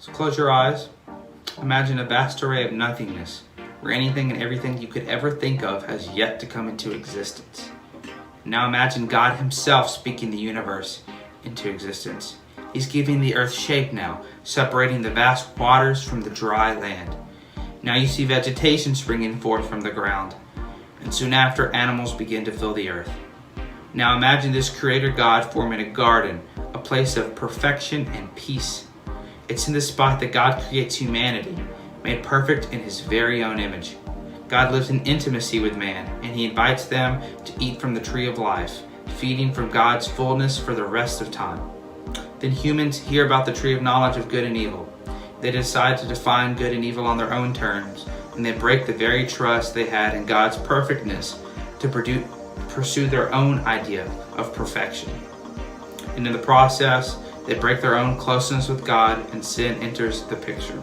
So close your eyes. Imagine a vast array of nothingness, where anything and everything you could ever think of has yet to come into existence. Now imagine God himself speaking the universe into existence. He's giving the earth shape now, separating the vast waters from the dry land. Now you see vegetation springing forth from the ground, and soon after animals begin to fill the earth. Now imagine this creator God forming a garden, a place of perfection and peace. It's in this spot that God creates humanity, made perfect in his very own image. God lives in intimacy with man, and he invites them to eat from the tree of life, feeding from God's fullness for the rest of time. Then humans hear about the tree of knowledge of good and evil. They decide to define good and evil on their own terms, and they break the very trust they had in God's perfectness to pursue their own idea of perfection. And in the process, they break their own closeness with God, and sin enters the picture.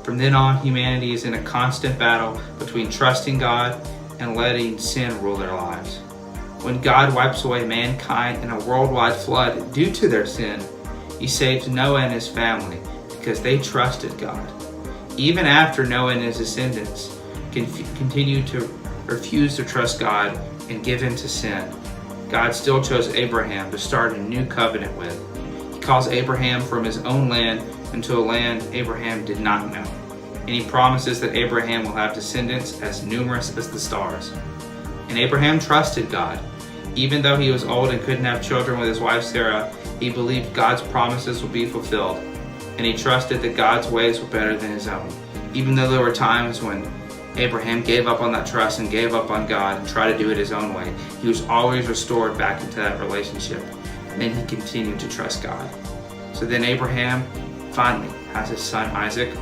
From then on, humanity is in a constant battle between trusting God and letting sin rule their lives. When God wipes away mankind in a worldwide flood due to their sin, he saves Noah and his family because they trusted God. Even after Noah and his descendants continue to refuse to trust God and give in to sin, God still chose Abraham to start a new covenant with. He calls Abraham from his own land into a land Abraham did not know. And he promises that Abraham will have descendants as numerous as the stars. And Abraham trusted God. Even though he was old and couldn't have children with his wife Sarah, he believed God's promises would be fulfilled. And he trusted that God's ways were better than his own. Even though there were times when Abraham gave up on that trust and gave up on God and tried to do it his own way, he was always restored back into that relationship. And then he continued to trust God. So then Abraham finally has his son Isaac.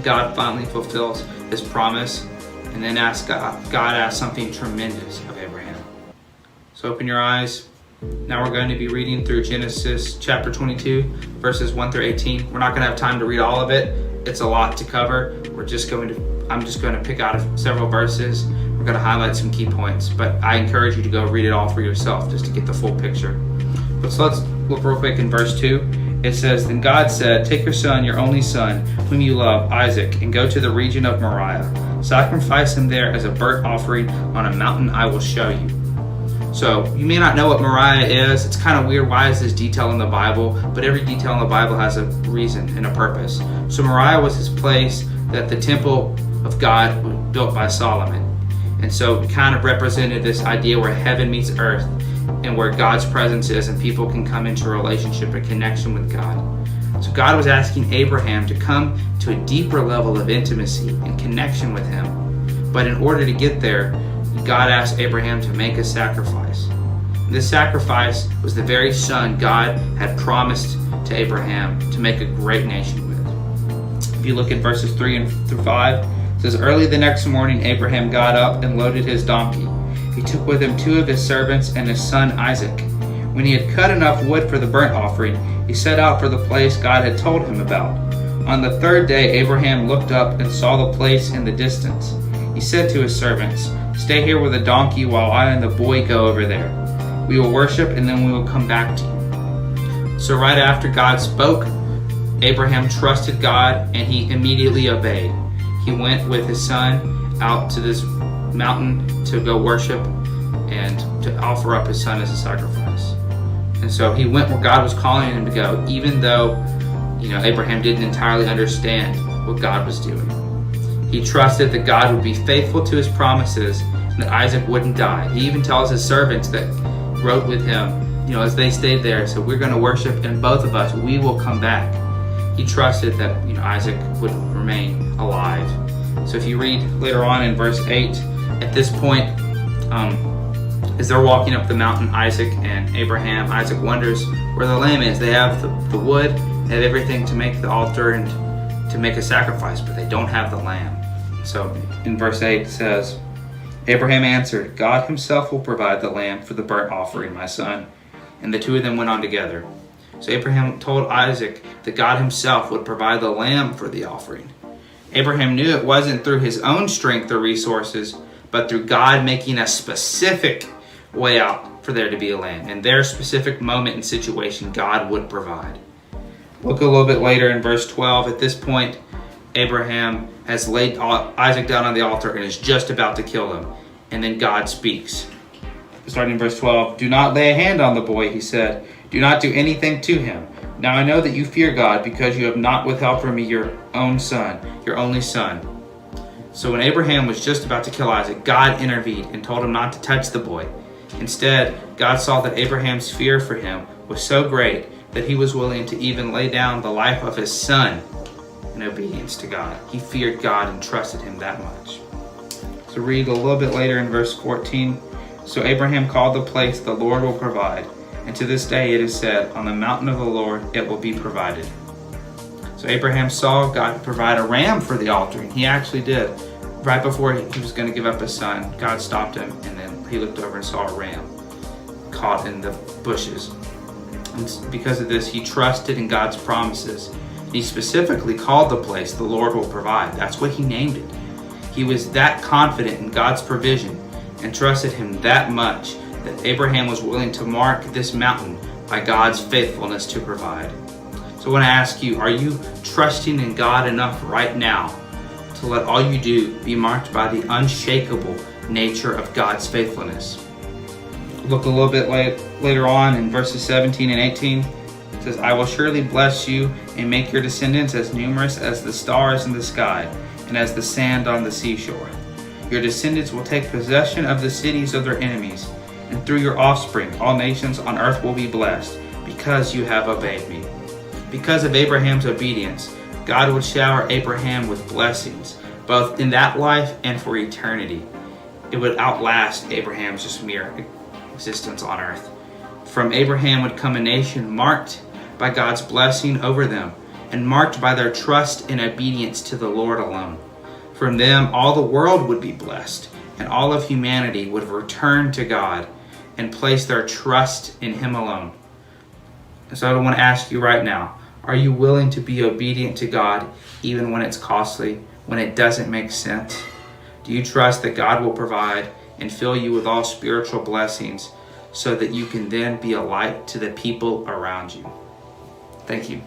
God finally fulfills his promise, and then God asks something tremendous of Abraham. So open your eyes. Now we're going to be reading through Genesis chapter 22, verses 1 through 18. We're not going to have time to read all of it. It's a lot to cover. I'm just going to pick out several verses. We're going to highlight some key points, but I encourage you to go read it all for yourself just to get the full picture. But so let's look real quick in verse 2. It says, "Then God said, 'Take your son, your only son, whom you love, Isaac, and go to the region of Moriah. Sacrifice him there as a burnt offering on a mountain I will show you.'" So you may not know what Moriah is. It's kind of weird. Why is this detail in the Bible? But every detail in the Bible has a reason and a purpose. So Moriah was this place that the temple of God was built by Solomon. And so it kind of represented this idea where heaven meets earth and where God's presence is and people can come into a relationship and connection with God. So God was asking Abraham to come to a deeper level of intimacy and connection with him. But in order to get there, God asked Abraham to make a sacrifice. This sacrifice was the very son God had promised to Abraham to make a great nation with. If you look at verses 3 through 5, it says, "Early the next morning Abraham got up and loaded his donkey. He took with him 2 of his servants and his son Isaac. When he had cut enough wood for the burnt offering, he set out for the place God had told him about. On the 3rd day Abraham looked up and saw the place in the distance. He said to his servants, 'Stay here with the donkey while I and the boy go over there. We will worship and then we will come back to you.' So right after God spoke, Abraham trusted God and he immediately obeyed. He went with his son out to this mountain to go worship and to offer up his son as a sacrifice. And so he went where God was calling him to go, even though, Abraham didn't entirely understand what God was doing. He trusted that God would be faithful to his promises and that Isaac wouldn't die. He even tells his servants that rode with him, as they stayed there, so we're going to worship and both of us, we will come back. He trusted that, Isaac would remain alive. So if you read later on in verse 8, at this point, as they're walking up the mountain, Isaac wonders where the lamb is. They have the wood, they have everything to make the altar and to make a sacrifice, but they don't have the lamb. So in verse 8 it says, "Abraham answered, 'God himself will provide the lamb for the burnt offering, my son.' And the 2 of them went on together. So Abraham told Isaac that God himself would provide the lamb for the offering. Abraham knew it wasn't through his own strength or resources, but through God making a specific way out for there to be a lamb. In their specific moment and situation, God would provide. Look a little bit later in verse 12. At this point, Abraham has laid Isaac down on the altar and is just about to kill him. And then God speaks. Starting in verse 12, "Do not lay a hand on the boy," he said. "Do not do anything to him. Now I know that you fear God because you have not withheld from me your own son, your only son." So when Abraham was just about to kill Isaac, God intervened and told him not to touch the boy. Instead, God saw that Abraham's fear for him was so great that he was willing to even lay down the life of his son in obedience to God. He feared God and trusted him that much. So read a little bit later in verse 14. "So Abraham called the place, 'The Lord will provide.' And to this day it is said, 'On the mountain of the Lord it will be provided.'" So Abraham saw God provide a ram for the altar, and he actually did. Right before he was going to give up his son, God stopped him, and then he looked over and saw a ram caught in the bushes. And because of this, he trusted in God's promises. He specifically called the place, "The Lord will provide." That's what he named it. He was that confident in God's provision and trusted him that much that Abraham was willing to mark this mountain by God's faithfulness to provide. So I want to ask you, are you trusting in God enough right now to let all you do be marked by the unshakable nature of God's faithfulness? Look a little bit later on in verses 17 and 18. It says, "I will surely bless you and make your descendants as numerous as the stars in the sky and as the sand on the seashore. Your descendants will take possession of the cities of their enemies, and through your offspring all nations on earth will be blessed, because you have obeyed me." Because of Abraham's obedience, God would shower Abraham with blessings, both in that life and for eternity. It would outlast Abraham's just mere existence on earth. From Abraham would come a nation marked by God's blessing over them and marked by their trust and obedience to the Lord alone. From them, all the world would be blessed, and all of humanity would return to God and place their trust in Him alone. So I want to ask you right now, are you willing to be obedient to God even when it's costly, when it doesn't make sense? Do you trust that God will provide and fill you with all spiritual blessings so that you can then be a light to the people around you? Thank you.